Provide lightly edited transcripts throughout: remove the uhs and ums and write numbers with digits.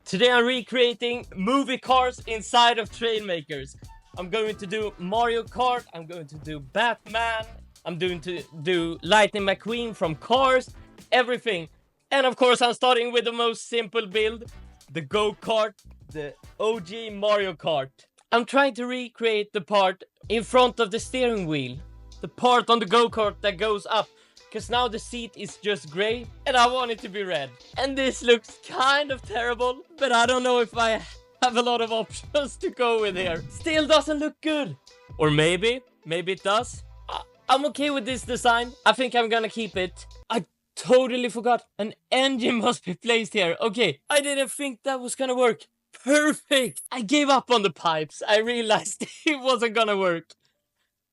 Today I'm recreating movie cars inside of Trailmakers. I'm going to do Mario Kart, I'm going to do Batman, I'm going to do Lightning McQueen from Cars, everything. And of course I'm starting with the most simple build, the go-kart, the OG Mario Kart. I'm trying to recreate the part in front of the steering wheel, the part on the go-kart that goes up. Because now the seat is just grey and I want it to be red. And this looks kind of terrible, but I don't know if I have a lot of options to go with here. Still doesn't look good. Or maybe it does. I'm okay with this design. I think I'm gonna keep it. I totally forgot. An engine must be placed here. Okay, I didn't think that was gonna work. Perfect. I gave up on the pipes. I realized it wasn't gonna work.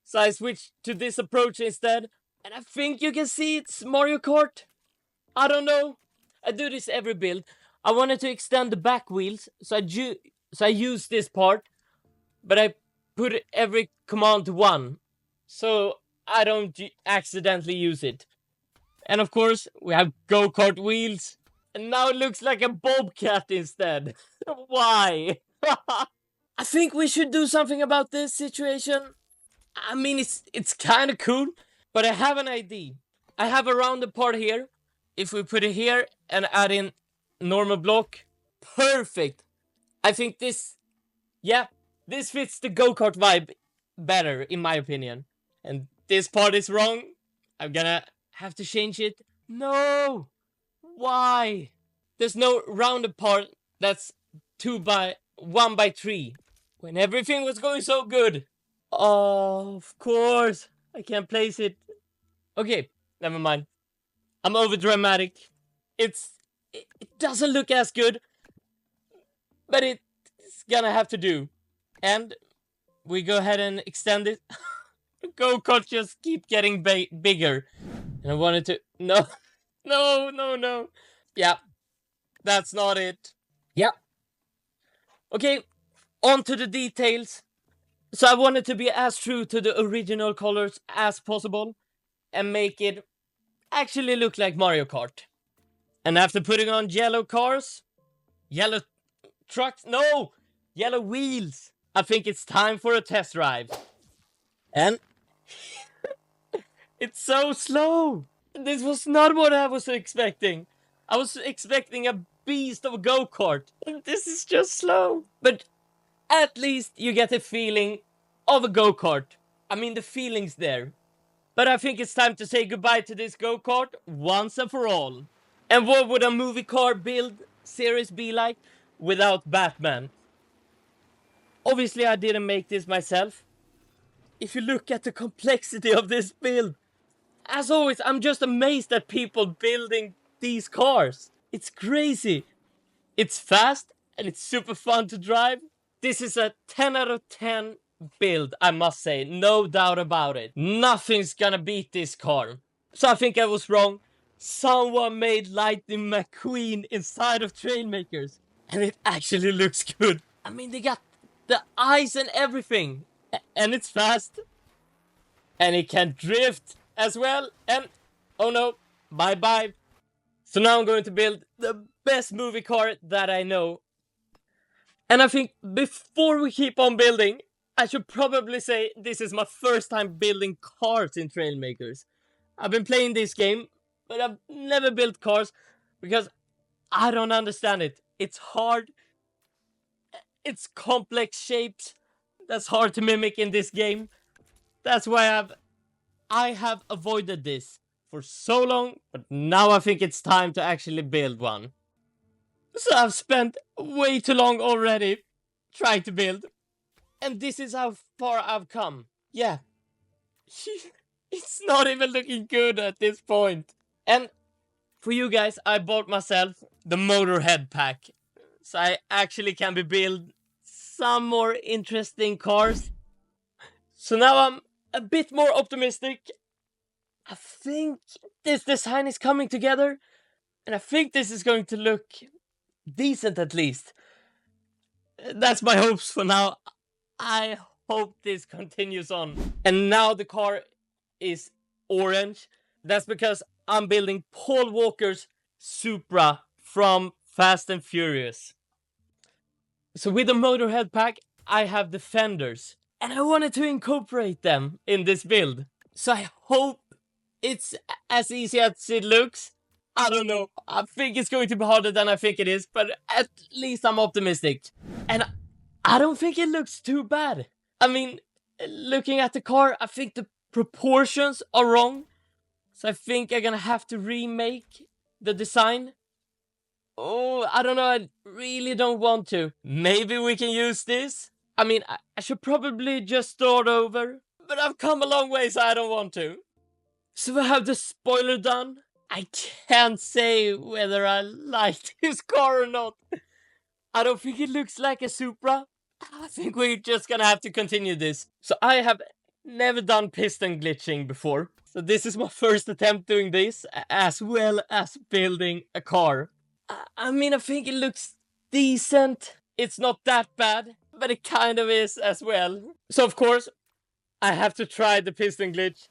So I switched to this approach instead. And I think you can see it's Mario Kart. I don't know. I do this every build. I wanted to extend the back wheels, so I use this part, but I put every command to 1, so I don't accidentally use it. And of course, we have go-kart wheels, and now it looks like a bobcat instead. Why? I think we should do something about this situation. I mean, it's kind of cool. But I have an idea. I have a rounded part here. If we put it here and add in normal block, perfect. I think this fits the go-kart vibe better, in my opinion. And this part is wrong. I'm gonna have to change it. No! Why? There's no rounded part that's 1 by 3. When everything was going so good. Oh, of course. I can't place it. Okay, never mind. I'm over dramatic. It doesn't look as good, but it's gonna have to do. And we go ahead and extend it. Go-kart just keep getting bigger. And I wanted to... No. No. Yeah, that's not it. Yeah. Okay, on to the details. So I wanted to be as true to the original colors as possible and make it actually look like Mario Kart. And after putting on yellow cars, yellow trucks, no, yellow wheels, I think it's time for a test drive. And it's so slow. This was not what I was expecting. I was expecting a beast of a go-kart. This is just slow. But at least you get a feeling of a go-kart. I mean, the feeling's there. But I think it's time to say goodbye to this go-kart once and for all. And what would a movie car build series be like without Batman? Obviously, I didn't make this myself. If you look at the complexity of this build, as always, I'm just amazed at people building these cars. It's crazy. It's fast and it's super fun to drive. This is a 10 out of 10 build, I must say. No doubt about it. Nothing's gonna beat this car. So I think I was wrong. Someone made Lightning McQueen inside of Trailmakers. And it actually looks good. I mean, they got the eyes and everything. And it's fast. And it can drift as well. And, oh no, bye-bye. So now I'm going to build the best movie car that I know. And I think before we keep on building, I should probably say this is my first time building cars in Trailmakers. I've been playing this game, but I've never built cars because I don't understand it. It's hard. It's complex shapes that's hard to mimic in this game. That's why I have avoided this for so long, but now I think it's time to actually build one. So I've spent way too long already trying to build. And this is how far I've come. Yeah. It's not even looking good at this point. And for you guys, I bought myself the Motorhead pack. So I actually can build some more interesting cars. So now I'm a bit more optimistic. I think this design is coming together. And I think this is going to look decent at least. That's my hopes for now. I hope this continues on. And now the car is orange. That's because I'm building Paul Walker's Supra from Fast and Furious. So with the Motorhead pack, I have the fenders. And I wanted to incorporate them in this build. So I hope it's as easy as it looks. I don't know. I think it's going to be harder than I think it is, but at least I'm optimistic. And I don't think it looks too bad. I mean, looking at the car, I think the proportions are wrong. So I think I'm gonna have to remake the design. Oh, I don't know. I really don't want to. Maybe we can use this. I mean, I should probably just start over. But I've come a long way, so I don't want to. So we have the spoiler done. I can't say whether I like this car or not. I don't think it looks like a Supra. I think we're just gonna have to continue this. So I have never done piston glitching before. So this is my first attempt doing this, as well as building a car. I mean, I think it looks decent. It's not that bad, but it kind of is as well. So of course, I have to try the piston glitch.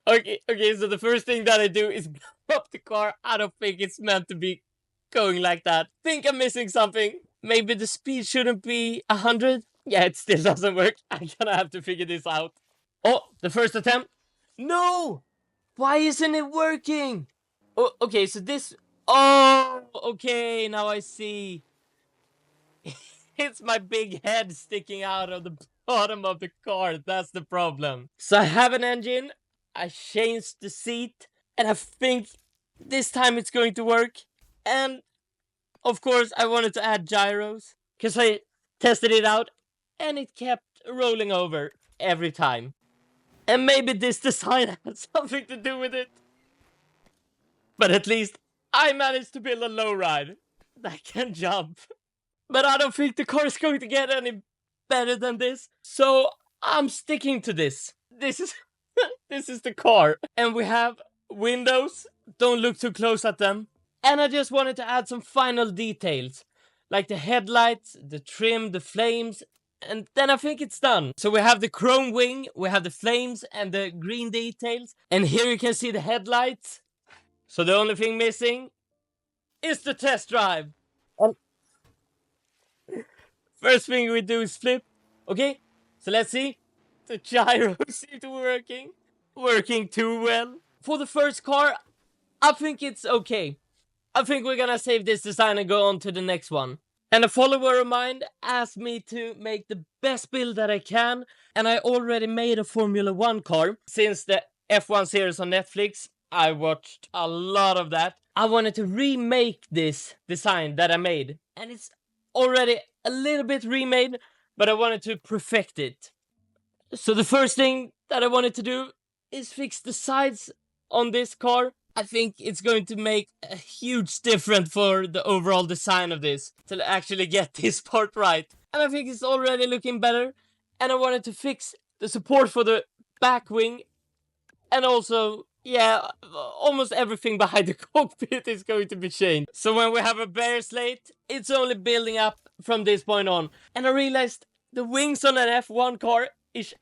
Okay, so the first thing that I do is blow up the car. I don't think it's meant to be going like that. Think I'm missing something. Maybe the speed shouldn't be 100. Yeah, it still doesn't work. I'm gonna have to figure this out. Oh, the first attempt. No! Why isn't it working? Oh, okay, so this... Oh, okay, now I see. It's my big head sticking out of the bottom of the car. That's the problem. So I have an engine. I changed the seat. And I think this time it's going to work. And of course, I wanted to add gyros. Because I tested it out. And it kept rolling over every time. And maybe this design has something to do with it. But at least I managed to build a lowride that can jump. But I don't think the car is going to get any better than this. So I'm sticking to this. This is this is the car. And we have windows. Don't look too close at them. And I just wanted to add some final details. Like the headlights, the trim, the flames. And then I think it's done. So we have the chrome wing, we have the flames and the green details. And here you can see the headlights. So the only thing missing is the test drive. And first thing we do is flip. Okay, so let's see. The gyros seem to be working too well. For the first car, I think it's okay. I think we're gonna save this design and go on to the next one. And a follower of mine asked me to make the best build that I can. And I already made a Formula 1 car. Since the F1 series on Netflix, I watched a lot of that. I wanted to remake this design that I made. And it's already a little bit remade, but I wanted to perfect it. So the first thing that I wanted to do is fix the sides on this car. I think it's going to make a huge difference for the overall design of this, to actually get this part right. And I think it's already looking better. And I wanted to fix the support for the back wing. And also, yeah, almost everything behind the cockpit is going to be changed. So when we have a bare slate, it's only building up from this point on. And I realized the wings on an F1 car is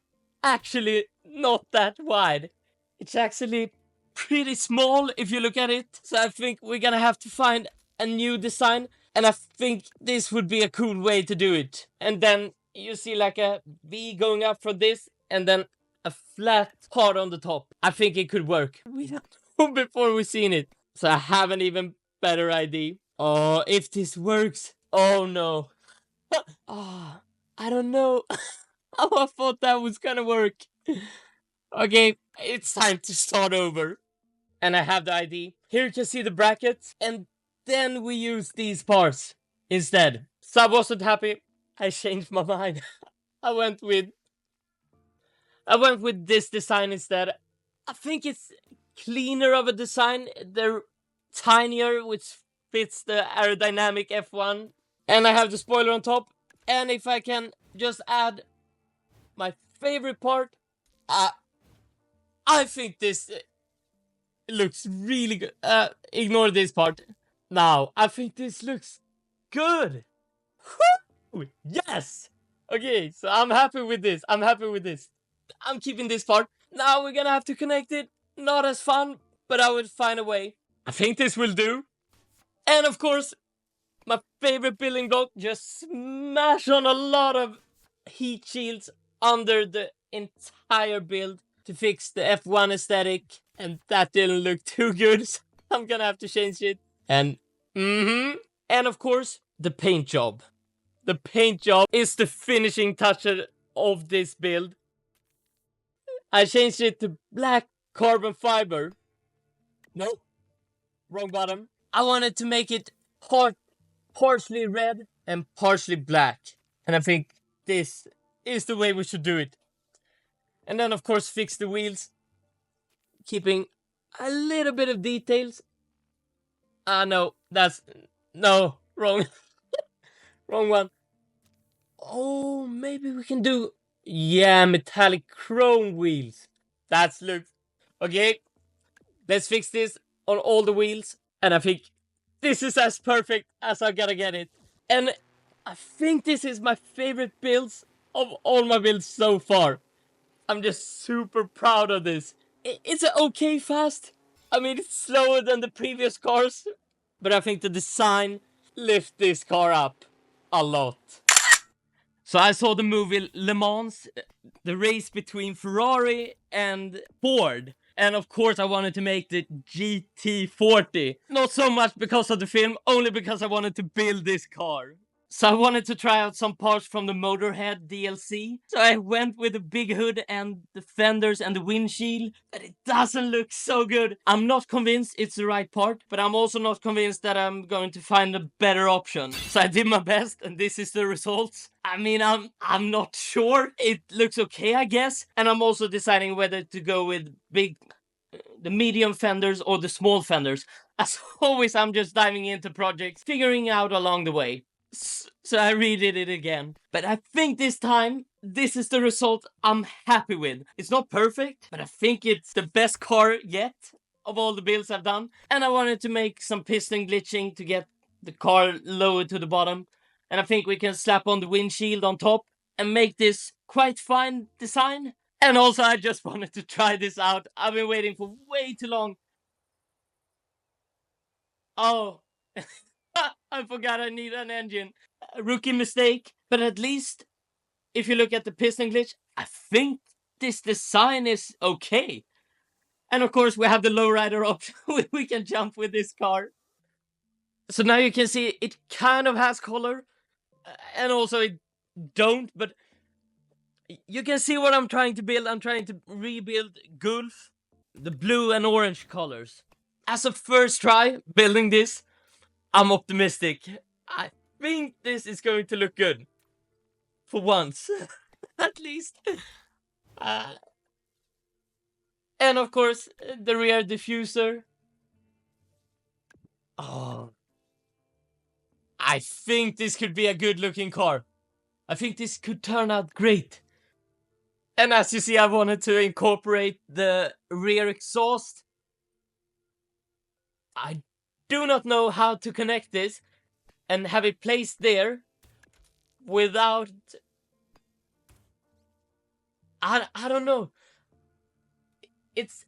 actually not that wide. It's actually pretty small if you look at it. So I think we're gonna have to find a new design. And I think this would be a cool way to do it. And then you see like a V going up from this. And then a flat part on the top. I think it could work. We don't know before we've seen it. So I have an even better idea. Oh, if this works. Oh no. Oh, I don't know how I thought that was gonna work. Okay, it's time to start over. And I have the ID. Here you can see the brackets. And then we use these parts instead. So I wasn't happy. I changed my mind. I went with this design instead. I think it's cleaner of a design. They're tinier, which fits the aerodynamic F1. And I have the spoiler on top. And if I can just add my favorite part, I think this looks really good. Ignore this part. Now, I think this looks good. Woo! Yes! Okay, so I'm happy with this. I'm keeping this part. Now we're gonna have to connect it. Not as fun, but I will find a way. I think this will do. And of course, my favorite building block, just smash on a lot of heat shields under the entire build to fix the F1 aesthetic, and that didn't look too good, so I'm gonna have to change it. And and of course, the paint job. The paint job is the finishing touch of this build. I changed it to black carbon fiber. Nope, wrong bottom. I wanted to make it partially red and partially black. And I think this is the way we should do it. And then of course fix the wheels, keeping a little bit of details. No, wrong. Wrong one. Oh, maybe we can do, yeah, metallic chrome wheels. That's looks okay. Let's fix this on all the wheels, and I think this is as perfect as I gotta get it. And I think this is my favorite builds of all my builds so far. I'm just super proud of this. It's an okay fast. I mean, it's slower than the previous cars, but I think the design lifts this car up a lot. So I saw the movie Le Mans, the race between Ferrari and Ford. And of course I wanted to make the GT40. Not so much because of the film, only because I wanted to build this car. So I wanted to try out some parts from the Motorhead DLC. So I went with the big hood and the fenders and the windshield, but it doesn't look so good. I'm not convinced it's the right part, but I'm also not convinced that I'm going to find a better option. So I did my best, and this is the results. I mean, I'm not sure. It looks okay, I guess. And I'm also deciding whether to go with the medium fenders or the small fenders. As always, I'm just diving into projects, figuring out along the way. So I redid it again. But I think this time, this is the result I'm happy with. It's not perfect, but I think it's the best car yet of all the builds I've done. And I wanted to make some piston glitching to get the car lower to the bottom. And I think we can slap on the windshield on top and make this quite fine design. And also I just wanted to try this out. I've been waiting for way too long. Oh, I forgot I need an engine. A rookie mistake, but at least if you look at the piston glitch, I think this design is okay. And of course we have the lowrider option. We can jump with this car. So now you can see it kind of has color, and also it don't, but you can see what I'm trying to build. I'm trying to rebuild Gulf, the blue and orange colors. As a first try building this, I'm optimistic. I think this is going to look good. For once. At least. And of course, the rear diffuser. Oh. I think this could be a good looking car. I think this could turn out great. And as you see, I wanted to incorporate the rear exhaust. I do not know how to connect this and have it placed there without... I don't know. It's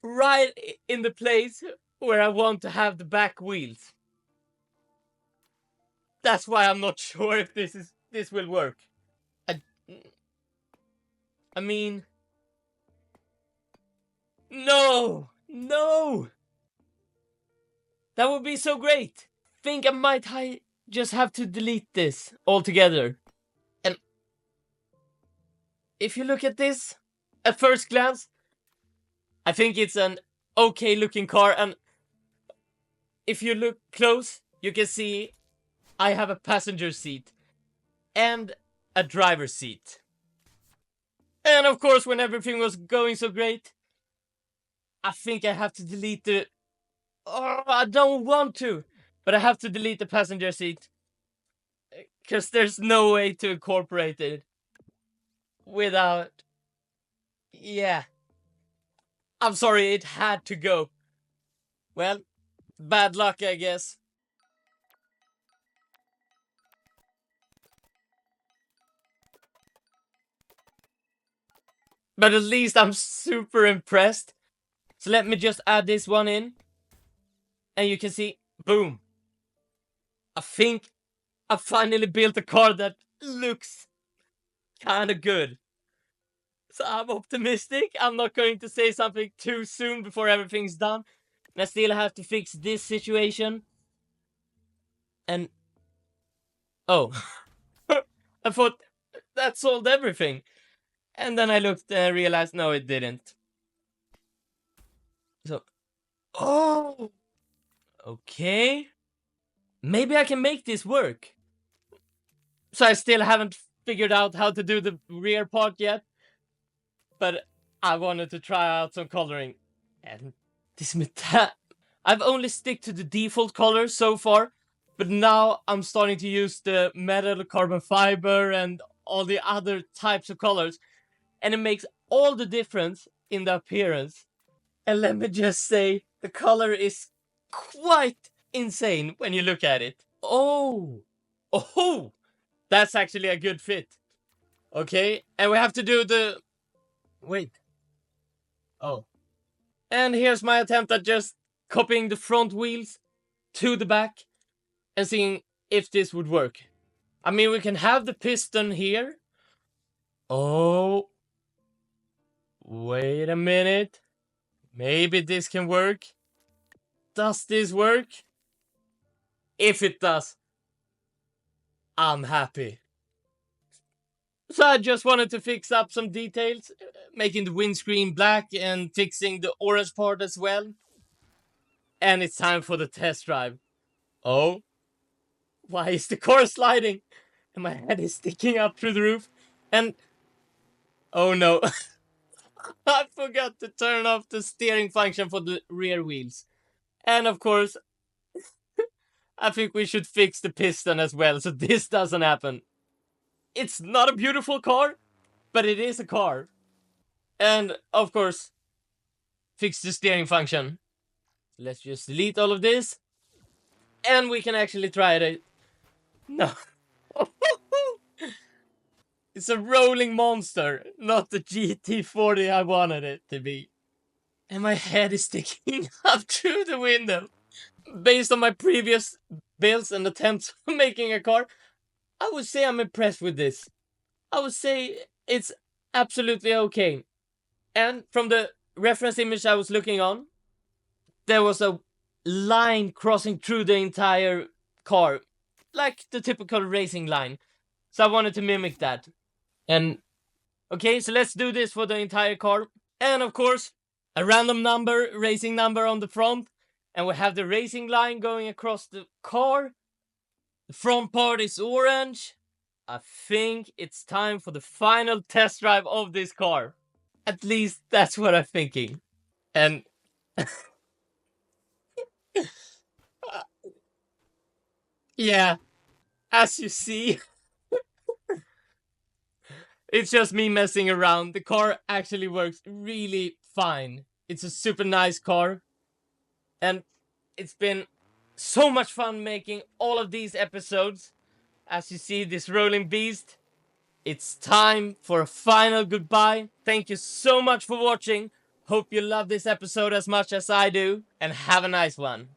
right in the place where I want to have the back wheels. That's why I'm not sure if this will work. I mean... No! That would be so great! Think I might just have to delete this altogether. And if you look at this, at first glance, I think it's an okay looking car, and if you look close, you can see I have a passenger seat and a driver's seat. And of course, when everything was going so great, I think I have to delete the... Oh, I don't want to, but I have to delete the passenger seat. Because there's no way to incorporate it without... Yeah. I'm sorry, it had to go. Well, bad luck, I guess. But at least I'm super impressed. So let me just add this one in. And you can see, boom. I think I finally built a car that looks kind of good. So I'm optimistic. I'm not going to say something too soon before everything's done. And I still have to fix this situation. And oh, I thought that solved everything. And then I looked and realized no, it didn't. So, oh, okay. Maybe I can make this work. So I still haven't figured out how to do the rear part yet. But I wanted to try out some coloring. And this metal... I've only stick to the default colors so far. But now I'm starting to use the metal, carbon fiber, and all the other types of colors. And it makes all the difference in the appearance. And let me just say, the color is quite insane when you look at it. Oh! Oh! That's actually a good fit. Okay, and we have to do the... Wait. Oh. And here's my attempt at just copying the front wheels to the back and seeing if this would work. I mean, we can have the piston here. Oh. Wait a minute. Maybe this can work. Does this work? If it does, I'm happy. So I just wanted to fix up some details, making the windscreen black and fixing the orange part as well. And it's time for the test drive. Oh, why is the car sliding? And my head is sticking up through the roof. And oh no, I forgot to turn off the steering function for the rear wheels. And of course, I think we should fix the piston as well so this doesn't happen. It's not a beautiful car, but it is a car. And of course, fix the steering function. Let's just delete all of this. And we can actually try it. No. It's a rolling monster, not the GT40 I wanted it to be. And my head is sticking up through the window. Based on my previous builds and attempts of making a car, I would say I'm impressed with this. I would say it's absolutely okay. And from the reference image I was looking on, there was a line crossing through the entire car, like the typical racing line. So I wanted to mimic that. And okay, so let's do this for the entire car. And of course, a random number, racing number on the front. And we have the racing line going across the car. The front part is orange. I think it's time for the final test drive of this car. At least that's what I'm thinking. And yeah, as you see, it's just me messing around. The car actually works really fine. It's a super nice car. And it's been so much fun making all of these episodes. As you see, this rolling beast. It's time for a final goodbye. Thank you so much for watching. Hope you love this episode as much as I do. And have a nice one.